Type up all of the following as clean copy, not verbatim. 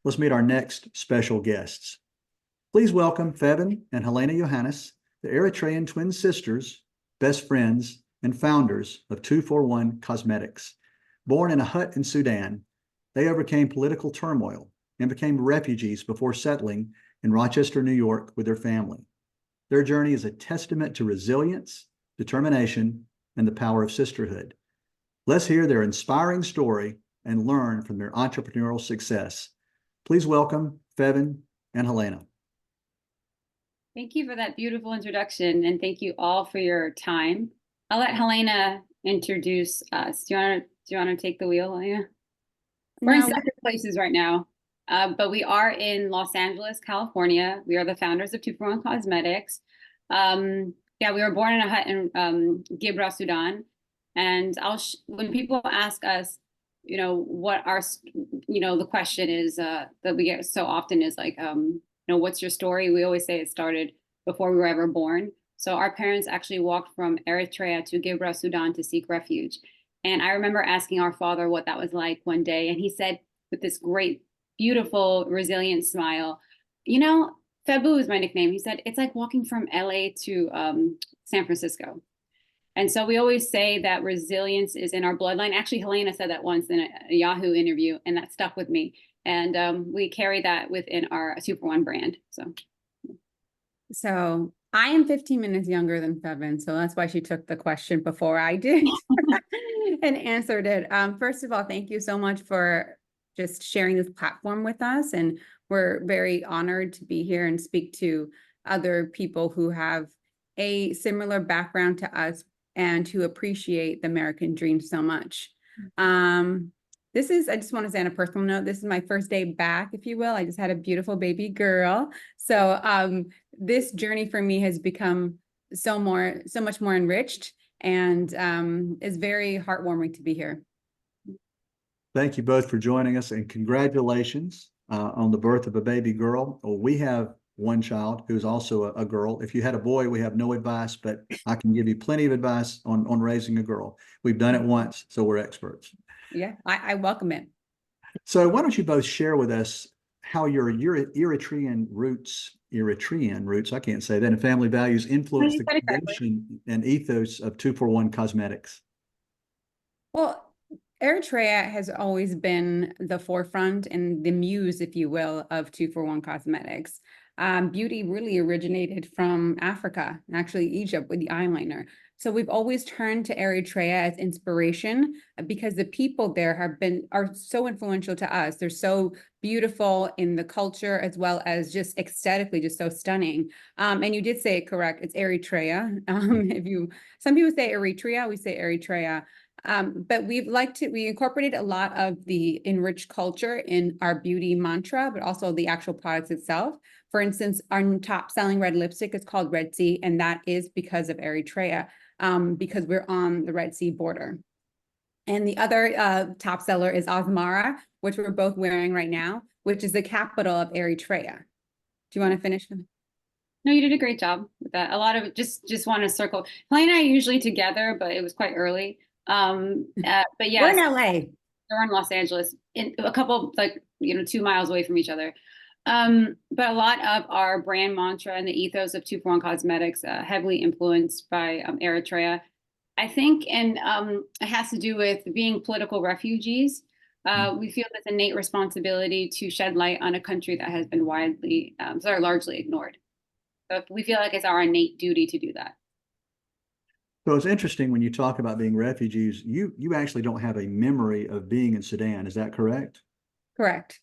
let's meet our next special guests. Please welcome Feven and Helena Yohannes, the Eritrean twin sisters, best friends, and founders of 241 Cosmetics. Born in a hut in Sudan, they overcame political turmoil and became refugees before settling in Rochester, New York with their family. Their journey is a testament to resilience, determination, and the power of sisterhood. Let's hear their inspiring story and learn from their entrepreneurial success. Please welcome Feven and Helena. Thank you for that beautiful introduction, and thank you all for your time. I'll let Helena introduce us. Do you want to take the wheel, Helena? We're in separate places right now, but we are in Los Angeles, California. We are the founders of 241 Cosmetics. Yeah, we were born in a hut in Gibra, Sudan. And when people ask us, what our, the question is that we get so often is like, what's your story? We always say it started before we were ever born. So our parents actually walked from Eritrea to Gibra, Sudan to seek refuge. And I remember asking our father what that was like one day. And he said, with this great, beautiful, resilient smile, Febu is my nickname. He said, it's like walking from LA to San Francisco. And so we always say that resilience is in our bloodline. Actually, Helena said that once in a Yahoo interview, and that stuck with me. And we carry that within our 241 brand. So I am 15 minutes younger than Feven, so that's why she took the question before I did and answered it. First of all, thank you so much for just sharing this platform with us. And we're very honored to be here and speak to other people who have a similar background to us and who appreciate the American dream so much. I just want to say on a personal note, this is my first day back, if you will. I just had a beautiful baby girl. So this journey for me has become so much more enriched, and is very heartwarming to be here. Thank you both for joining us, and congratulations on the birth of a baby girl. Well, we have one child who's also a girl. If you had a boy, we have no advice, but I can give you plenty of advice on raising a girl. We've done it once, so we're experts. Yeah, I welcome it. So why don't you both share with us how your Eritrean roots, I can't say that, and family values influence the creation and ethos of 241 Cosmetics? Well, Eritrea has always been the forefront and the muse, if you will, of 241 Cosmetics. Beauty really originated from Africa, actually Egypt, with the eyeliner. So we've always turned to Eritrea as inspiration because the people there are so influential to us. They're so beautiful in the culture as well as just aesthetically, just so stunning. And you did say it correct. It's Eritrea. Some people say Eritrea, we say Eritrea. But we incorporated a lot of the enriched culture in our beauty mantra, but also the actual products itself. For instance, our top selling red lipstick is called Red Sea, and that is because of Eritrea, because we're on the Red Sea border. And the other top seller is Asmara, which we're both wearing right now, which is the capital of Eritrea. Do you want to finish? No, you did a great job with that. A lot of it just want to circle. Helena and I are usually together, but it was quite early. But yeah, we're in LA. We're in Los Angeles, in a couple 2 miles away from each other. But a lot of our brand mantra and the ethos of 241 Cosmetics heavily influenced by Eritrea, I think, and it has to do with being political refugees. We feel this innate responsibility to shed light on a country that has been largely ignored. So we feel like it's our innate duty to do that. So it's interesting when you talk about being refugees, you actually don't have a memory of being in Sudan. Is that correct? Correct.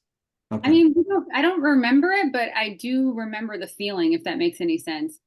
Okay. I mean, I don't remember it, but I do remember the feeling, if that makes any sense.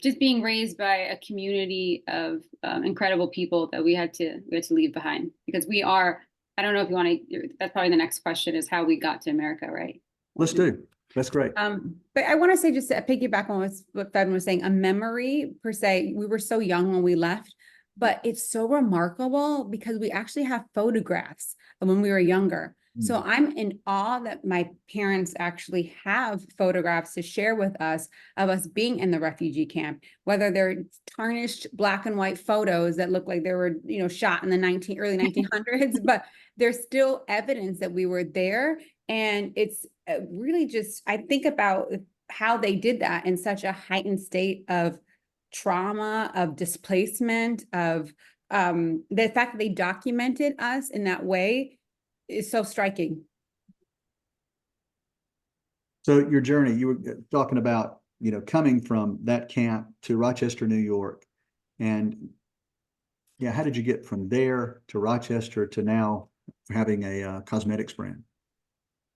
Just being raised by a community of incredible people that we had to leave behind, because we are, I don't know if you want to, that's probably the next question, is how we got to America, right? Let's do. That's great. But I want to say, just to piggyback on what Feven was saying, a memory per se, we were so young when we left, but it's so remarkable because we actually have photographs of when we were younger. So I'm in awe that my parents actually have photographs to share with us of us being in the refugee camp, whether they're tarnished black and white photos that look like they were, shot in the early 1900s, but there's still evidence that we were there. And it's really just, I think about how they did that in such a heightened state of trauma, of displacement, of the fact that they documented us in that way is so striking. So your journey, you were talking about, coming from that camp to Rochester, New York. And yeah, how did you get from there to Rochester to now having a cosmetics brand?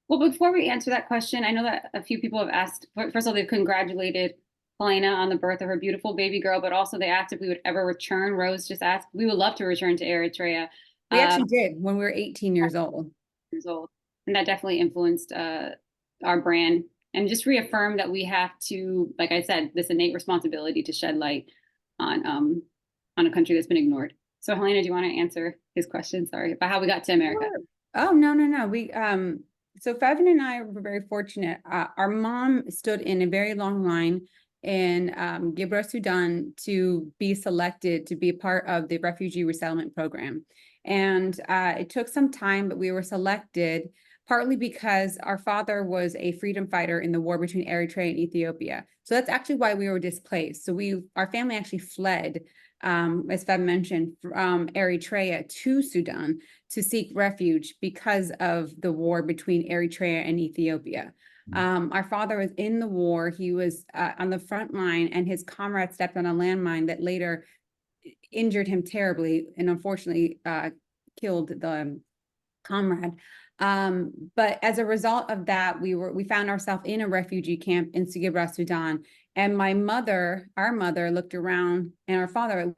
Well, before we answer that question, I know that a few people have asked, first of all, they've congratulated Helena on the birth of her beautiful baby girl, but also they asked if we would ever return. Rose just asked, we would love to return to Eritrea. We actually did when we were 18 years old. And that definitely influenced our brand and just reaffirmed that we have to, like I said, this innate responsibility to shed light on a country that's been ignored. So Helena, do you want to answer his question? Sorry, about how we got to America. Sure. Oh, no. We so Feven and I were very fortunate. Our mom stood in a very long line in Sudan to be selected to be a part of the refugee resettlement program. And it took some time, but we were selected partly because our father was a freedom fighter in the war between Eritrea and Ethiopia. So that's actually why we were displaced. So our family actually fled, as Feven mentioned, from Eritrea to Sudan to seek refuge because of the war between Eritrea and Ethiopia. Our father was in the war. He was on the front line, and his comrade stepped on a landmine that later injured him terribly and unfortunately killed the comrade. But as a result of that, we found ourselves in a refugee camp in Sudan. And our mother looked around, and our father,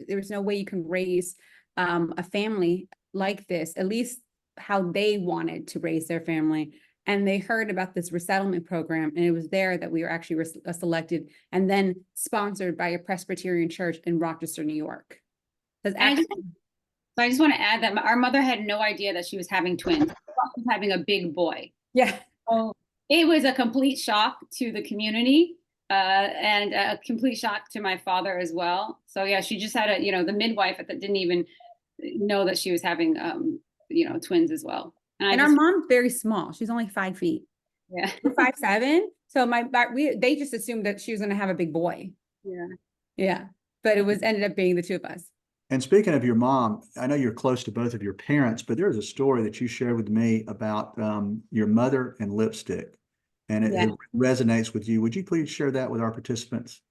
there's no way you can raise a family like this, at least how they wanted to raise their family. And they heard about this resettlement program, and it was there that we were actually selected and then sponsored by a Presbyterian church in Rochester, New York. So I just want to add that our mother had no idea that she was having twins. She was having a big boy. Yeah. So it was a complete shock to the community and a complete shock to my father as well. So yeah, she just had the midwife that didn't even know that she was having, twins as well. And our mom's very small. She's only 5 feet. Yeah. We're 5'7". So they just assumed that she was going to have a big boy. Yeah. Yeah. But it ended up being the two of us. And speaking of your mom, I know you're close to both of your parents, but there's a story that you shared with me about your mother and lipstick, and it resonates with you. Would you please share that with our participants?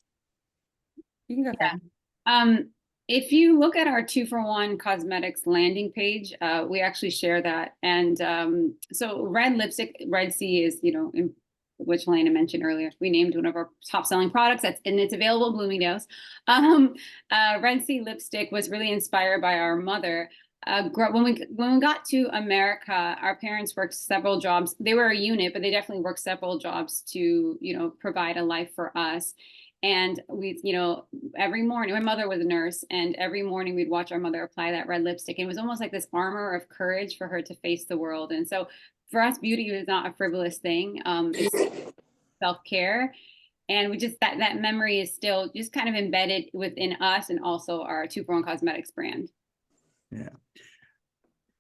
You can go. Yeah. If you look at our 2-for-1 cosmetics landing page, we actually share that. And so red lipstick, Red Sea is, which Helena mentioned earlier. We named one of our top selling products, and it's available at Bloomingdale's. Red Sea lipstick was really inspired by our mother. When we got to America, our parents worked several jobs. They were a unit, but they definitely worked several jobs to, provide a life for us. And we, every morning, my mother was a nurse, and every morning we'd watch our mother apply that red lipstick. And it was almost like this armor of courage for her to face the world. And so for us, beauty is not a frivolous thing. It's self-care. And we just, that memory is still just kind of embedded within us and also our 2-for-1 cosmetics brand. Yeah.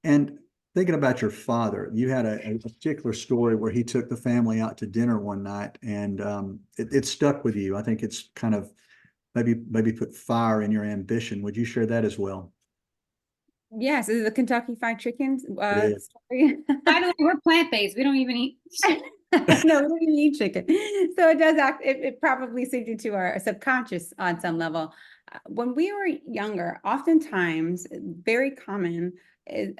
And thinking about your father, you had a particular story where he took the family out to dinner one night, and it stuck with you. I think it's kind of maybe put fire in your ambition. Would you share that as well? Yes, is it the Kentucky Fried Chicken story? By the way, we're plant-based. We don't even eat. No, we don't even eat chicken. So it does it probably seeped into our subconscious on some level. When we were younger, oftentimes, very common,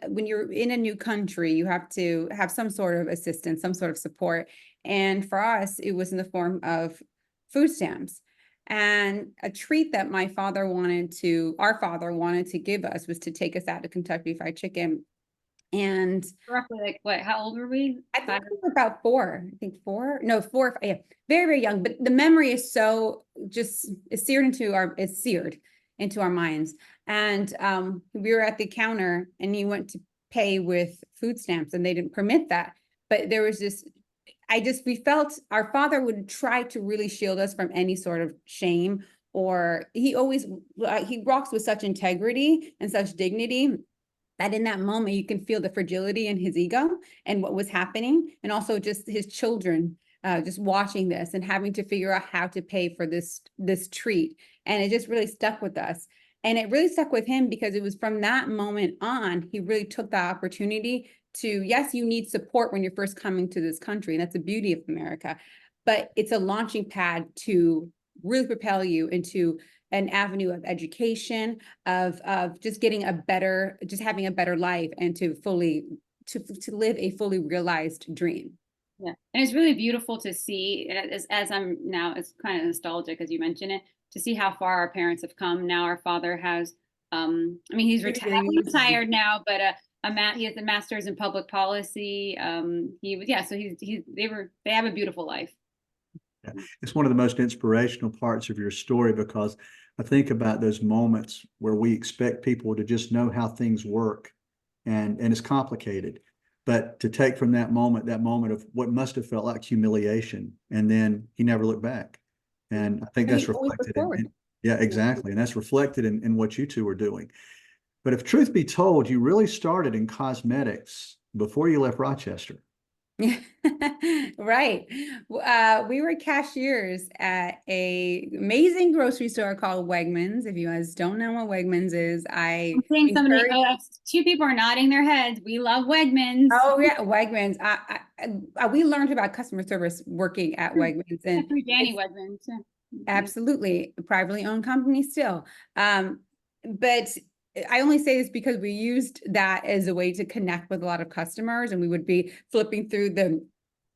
when you're in a new country, you have to have some sort of assistance, some sort of support. And for us, it was in the form of food stamps. And a treat that our father wanted to give us was to take us out to Kentucky Fried Chicken. And roughly, like, what, how old were we? I think we were about 4. I think 4. No, 4. Yeah, very, very young. But the memory is it's seared into our minds. And we were at the counter, and he went to pay with food stamps, and they didn't permit that. But there was we felt our father would try to really shield us from any sort of shame, or he walks with such integrity and such dignity that in that moment, you can feel the fragility in his ego and what was happening. And also just his children just watching this and having to figure out how to pay for this treat. And it just really stuck with us. And it really stuck with him because it was from that moment on, he really took that opportunity to, yes, you need support when you're first coming to this country. And that's the beauty of America. But it's a launching pad to really propel you into an avenue of education, of just getting a better, just having a better life, and to fully, to live a fully realized dream. Yeah, and it's really beautiful to see, and as I'm now, it's kind of nostalgic as you mentioned it, to see how far our parents have come. Now our father has, I mean, he's retired now, but he has a master's in public policy. He was, yeah, so they have a beautiful life. Yeah. It's one of the most inspirational parts of your story, because I think about those moments where we expect people to just know how things work, and it's complicated. But to take from that moment of what must have felt like humiliation, and then he never looked back. And I think that's reflected in, yeah, exactly. And that's reflected in what you two are doing. But if truth be told, you really started in cosmetics before you left Rochester. Right. We were cashiers at a amazing grocery store called Wegmans. If you guys don't know what Wegmans is, I'm seeing somebody, two people are nodding their heads. We love Wegmans. Oh yeah, Wegmans. We learned about customer service working at Wegmans, and Danny Wegmans. Yeah. Absolutely, a privately owned company still. But I only say this because we used that as a way to connect with a lot of customers, and we would be flipping through the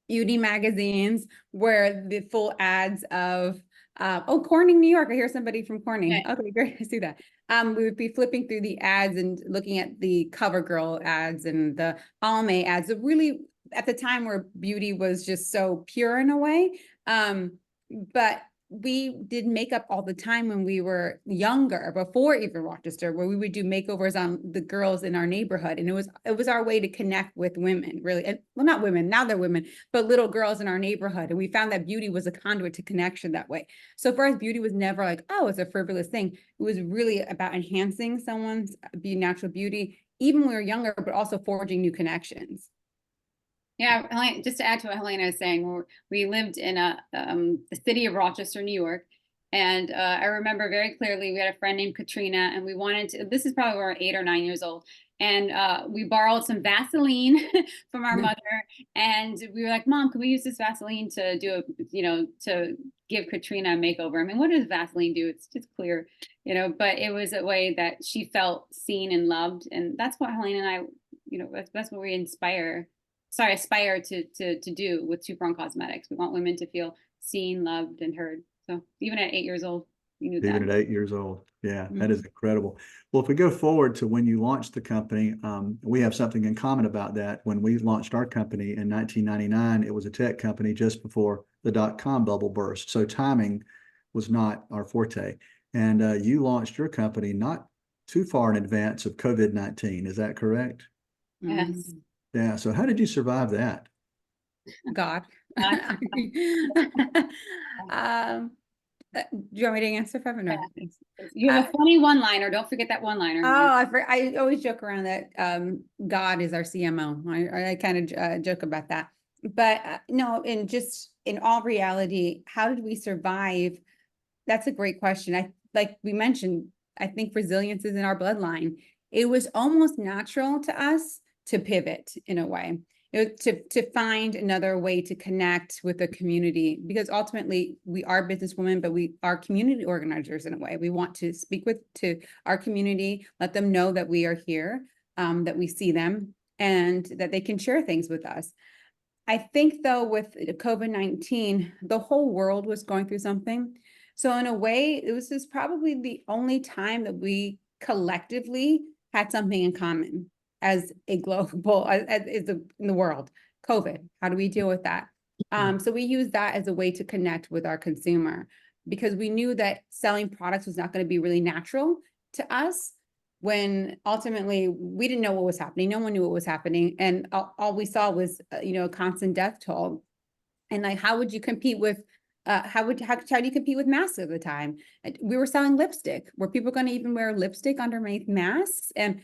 beauty magazines where the full ads of oh, Corning, New York. I hear somebody from Corning. Okay, great. I see that. We would be flipping through the ads and looking at the CoverGirl ads and the Almay ads. So really, at the time where beauty was just so pure in a way. But we did makeup all the time when we were younger, before even Rochester, where we would do makeovers on the girls in our neighborhood. And it was our way to connect with women, really. And well, not women, now they're women, but little girls in our neighborhood. And we found that beauty was a conduit to connection that way. So for us, beauty was never like, oh, it's a frivolous thing. It was really about enhancing someone's natural beauty, even when we were younger, but also forging new connections. Yeah, just to add to what Helena is saying, we lived in the city of Rochester, New York. And I remember very clearly, we had a friend named Katrina, and we wanted to, this is probably when we were 8 or 9 years old. And we borrowed some Vaseline from our mother. And we were like, Mom, can we use this Vaseline to do to give Katrina a makeover? I mean, what does Vaseline do? It's just clear, but it was a way that she felt seen and loved. And that's what Helena and I, that's what we aspire to do with Two Prong Cosmetics. We want women to feel seen, loved, and heard. So even at 8 years old, you knew that. Even at 8 years old. Yeah, that is incredible. Well, if we go forward to when you launched the company, we have something in common about that. When we launched our company in 1999, it was a tech company just before the dot-com bubble burst. So timing was not our forte. And you launched your company not too far in advance of COVID-19. Is that correct? Yes. Yeah. So how did you survive that? God. Do you want me to answer, Feven? No. You have a funny one-liner. Don't forget that one-liner. Oh, I always joke around that God is our CMO. I kind of joke about that. But no, in all reality, how did we survive? That's a great question. Like we mentioned, I think resilience is in our bloodline. It was almost natural to us to pivot in a way, to find another way to connect with the community, because ultimately we are businesswomen, but we are community organizers in a way. We want to speak to our community, let them know that we are here, that we see them, and that they can share things with us. I think though, with COVID-19, the whole world was going through something. So in a way, it was just probably the only time that we collectively had something in common as a global, in the world. COVID, how do we deal with that? So we use that as a way to connect with our consumer, because we knew that selling products was not going to be really natural to us, when ultimately we didn't know what was happening. No one knew what was happening. And all we saw was, a constant death toll. And like, how would you compete with, how do you compete with masks at the time? We were selling lipstick. Were people going to even wear lipstick underneath masks? And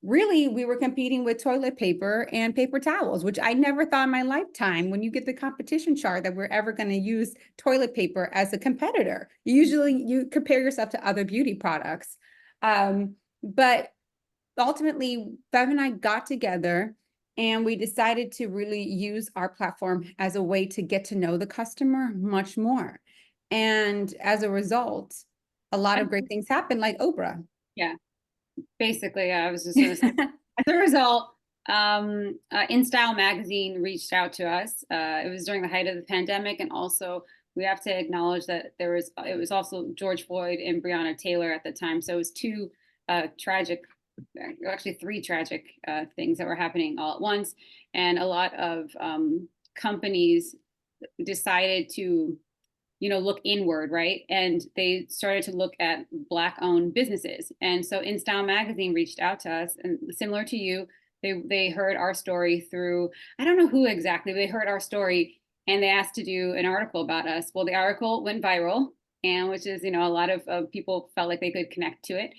really we were competing with toilet paper and paper towels, which I never thought in my lifetime when you get the competition chart that we're ever going to use toilet paper as a competitor. Usually you compare yourself to other beauty products. But ultimately, Bev and I got together and we decided to really use our platform as a way to get to know the customer much more. And as a result, a lot of great things happen, like Oprah. Yeah, basically, I was just going to say, as a result, In Style magazine reached out to us. It was during the height of the pandemic, and also we have to acknowledge that it was also George Floyd and Breonna Taylor at the time. So it was two tragic, actually three tragic things that were happening all at once, and a lot of companies decided to look inward, right? And they started to look at Black-owned businesses. And so In Style magazine reached out to us, and similar to you, they heard our story through, I don't know who exactly, they heard our story and they asked to do an article about us. Well, the article went viral, and which is, a lot of people felt like they could connect to it.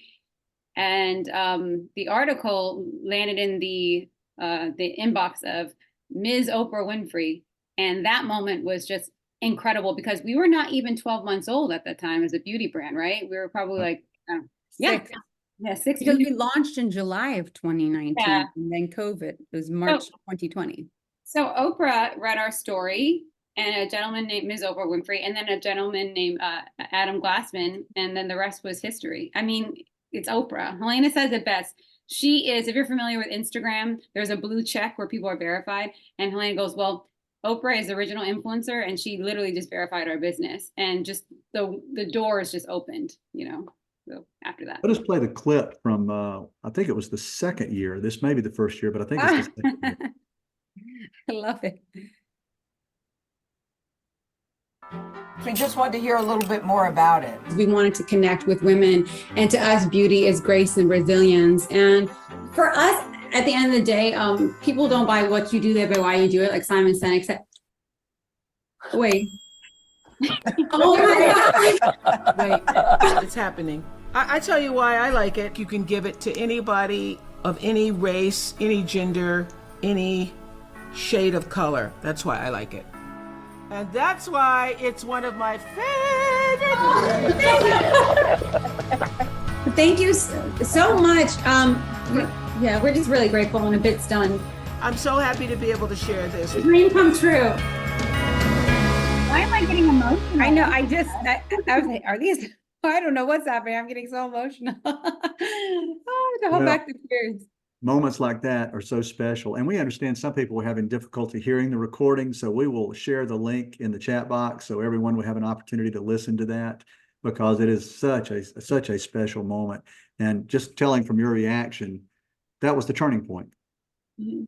And the article landed in the inbox of Ms. Oprah Winfrey. And that moment was just incredible because we were not even 12 months old at that time as a beauty brand, right? We were probably like, Six. Six. Because we launched in July of 2019, Yeah. and then COVID. It was March 2020. So Oprah read our story, and a gentleman named Ms. Oprah Winfrey, and then a gentleman named Adam Glassman, and then the rest was history. I mean, it's Oprah. Helena says it best. She is, if you're familiar with Instagram, there's a blue check where people are verified, and Helena goes, well, Oprah is the original influencer, and she literally just verified our business, and just the doors just opened, so after that. Let us play the clip from, I think it was the second year. This may be the first year, but I think it's the second year. I love it. We just wanted to hear a little bit more about it. We wanted to connect with women, and to us, beauty is grace and resilience. And for us, at the end of the day, people don't buy what you do, they buy why you do it, like Simon said, except, wait. Oh my God. Wait, it's happening. I tell you why I like it. You can give it to anybody of any race, any gender, any shade of color. That's why I like it. And that's why it's one of my favorite. Thank you so much. We're just really grateful and a bit stunned. I'm so happy to be able to share this. Dream come true. Why am I getting emotional? I know. I was like, are these? I don't know what's happening. I'm getting so emotional. To hold back the tears. Moments like that are so special. And we understand some people are having difficulty hearing the recording, so we will share the link in the chat box so everyone will have an opportunity to listen to that, because it is such a special moment. And just telling from your reaction, that was the turning point. Mm-hmm.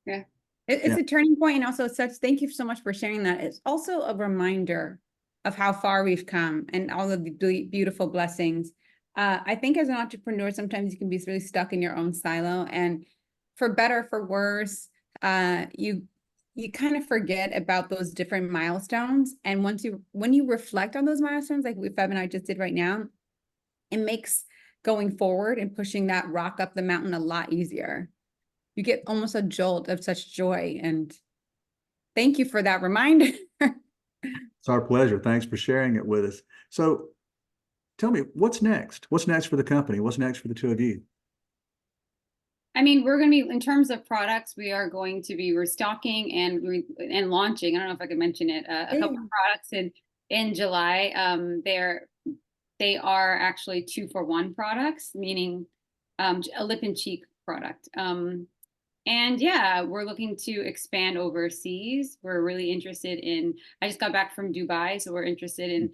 Yeah. It's a turning point, and also thank you so much for sharing that. It's also a reminder of how far we've come and all of the beautiful blessings. I think as an entrepreneur, sometimes you can be really stuck in your own silo, and for better, for worse, you kind of forget about those different milestones. And when you reflect on those milestones, like Feven and I just did right now, it makes going forward and pushing that rock up the mountain a lot easier. You get almost a jolt of such joy, and thank you for that reminder. It's our pleasure. Thanks for sharing it with us. So tell me, what's next? What's next for the company? What's next for the two of you? I mean, we're going to be, in terms of products, we are going to be restocking and launching. I don't know if I could mention it. A couple of products in July. They are actually 2-for-1 products, meaning a lip and cheek product. And yeah, we're looking to expand overseas. We're really interested in. I just got back from Dubai, so we're interested in.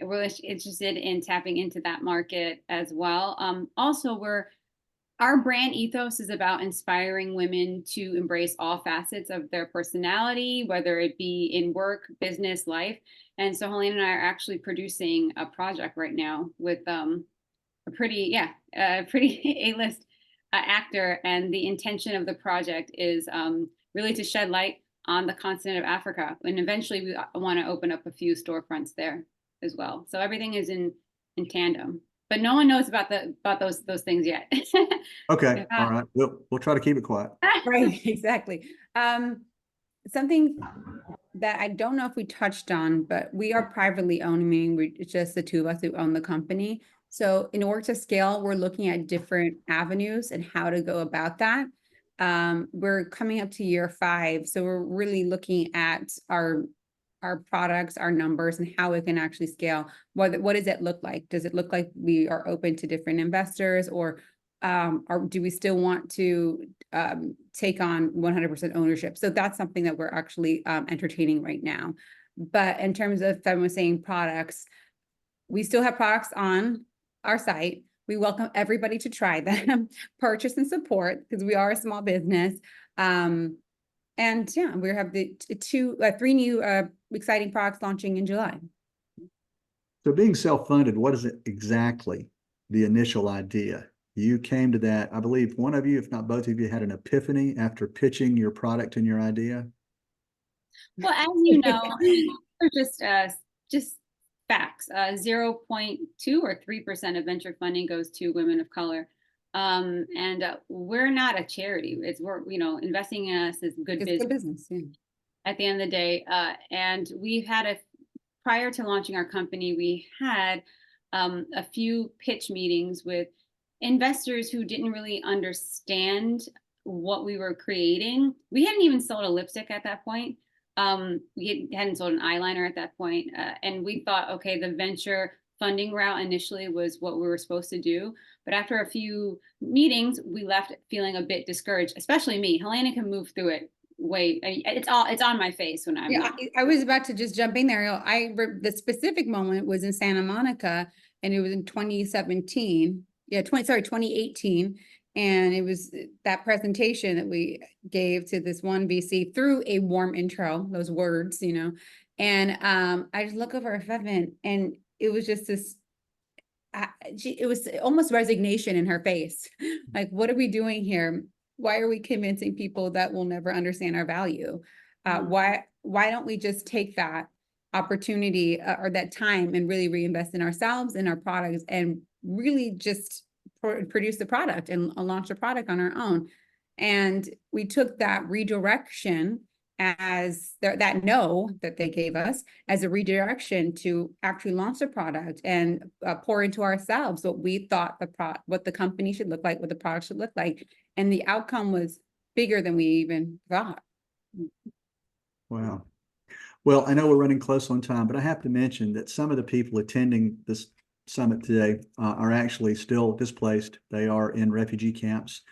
We're interested in tapping into that market as well. Also, our brand ethos is about inspiring women to embrace all facets of their personality, whether it be in work, business, life. And so Helena and I are actually producing a project right now with a pretty A-list actor. And the intention of the project is really to shed light on the continent of Africa. And eventually we want to open up a few storefronts there as well. So everything is in tandem. but no one knows about those things yet. Okay, Yeah. all right. We'll try to keep it quiet. Right, exactly. Something that I don't know if we touched on, but we are privately owned, meaning it's just the two of us who own the company. So in order to scale, we're looking at different avenues and how to go about that. We're coming up to year 5, so we're really looking at our products, our numbers, and how we can actually scale. What does it look like? Does it look like we are open to different investors, or do we still want to take on 100% ownership? So that's something that we're actually entertaining right now. But in terms of Feven was saying products, we still have products on our site. We welcome everybody to try them, purchase and support, because we are a small business. And yeah, we have the 3 new exciting products launching in July. So being self-funded, what is it exactly, the initial idea? You came to that, I believe one of you, if not both of you, had an epiphany after pitching your product and your idea. Well, as you know, I mean, they're just facts. 0.2 or 3% of venture funding goes to women of color. And we're not a charity. We're investing in us is good It's business. good business, yeah. At the end of the day. And we've had prior to launching our company, we had a few pitch meetings with investors who didn't really understand what we were creating. We hadn't even sold a lipstick at that point. We hadn't sold an eyeliner at that point. And we thought, okay, the venture funding route initially was what we were supposed to do. But after a few meetings, we left feeling a bit discouraged, especially me. Helena can move through it. It's on my face when I'm. Yeah, I was about to just jump in there. The specific moment was in Santa Monica, and it was in 2017. Yeah, 2018. And it was that presentation that we gave to this one VC through a warm intro, those words, And I just look over at Feven, and it was just this, it was almost resignation in her face. Like, what are we doing here? Why are we convincing people that will never understand our value? Why don't we just take that opportunity or that time and really reinvest in ourselves and our products and really just produce the product and launch the product on our own? And we took that redirection as that no that they gave us as a redirection to actually launch the product and pour into ourselves what we thought what the company should look like, what the product should look like. And the outcome was bigger than we even thought. Wow. Well, I know we're running close on time, but I have to mention that some of the people attending this summit today are actually still displaced. They are in refugee camps.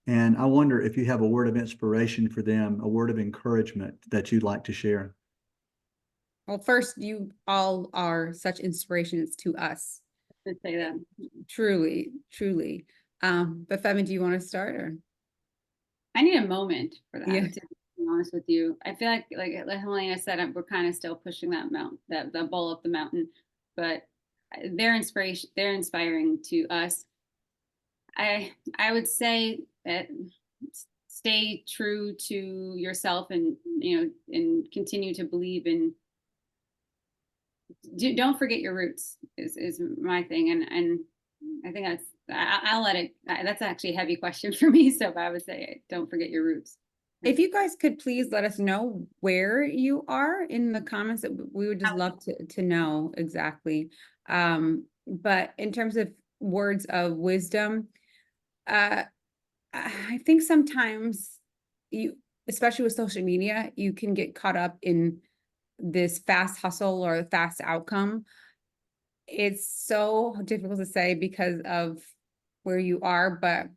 And I wonder if you have a word of inspiration for them, a word of encouragement that you'd like to share. Well, first, you all are such inspirations to us. To say that. Truly, truly. But Feven, do you want to start, or? I need a moment for that. Yeah. To be honest with you, I feel like Helena said, we're kind of still pushing that ball up the mountain, but they're inspiring to us. I would say that stay true to yourself, and and continue to believe in. Don't forget your roots is my thing, and I think I'll let it. That's actually a heavy question for me, so I would say don't forget your roots. If you guys could please let us know where you are in the comments, that we would just love to know exactly. But in terms of words of wisdom, I think sometimes especially with social media, you can get caught up in this fast hustle or fast outcome. It's so difficult to say because of where you are, but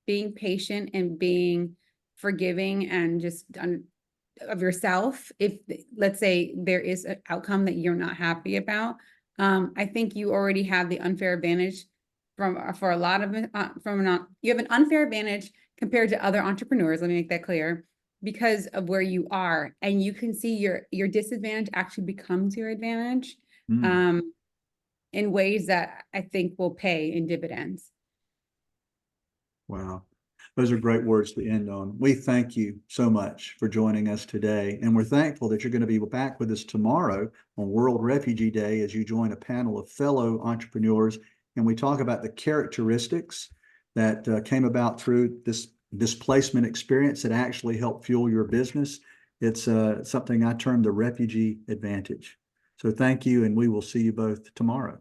being patient and being forgiving and just of yourself. If, let's say, there is an outcome that you're not happy about, I think you already have the unfair advantage for a lot of you have an unfair advantage compared to other entrepreneurs. Let me make that clear, because of where you are, and you can see your disadvantage actually becomes your advantage in ways that I think will pay in dividends. Wow. Those are great words to end on. We thank you so much for joining us today. And we're thankful that you're going to be back with us tomorrow on World Refugee Day as you join a panel of fellow entrepreneurs and we talk about the characteristics that came about through this displacement experience that actually helped fuel your business. It's something I term the refugee advantage. So thank you, and we will see you both tomorrow.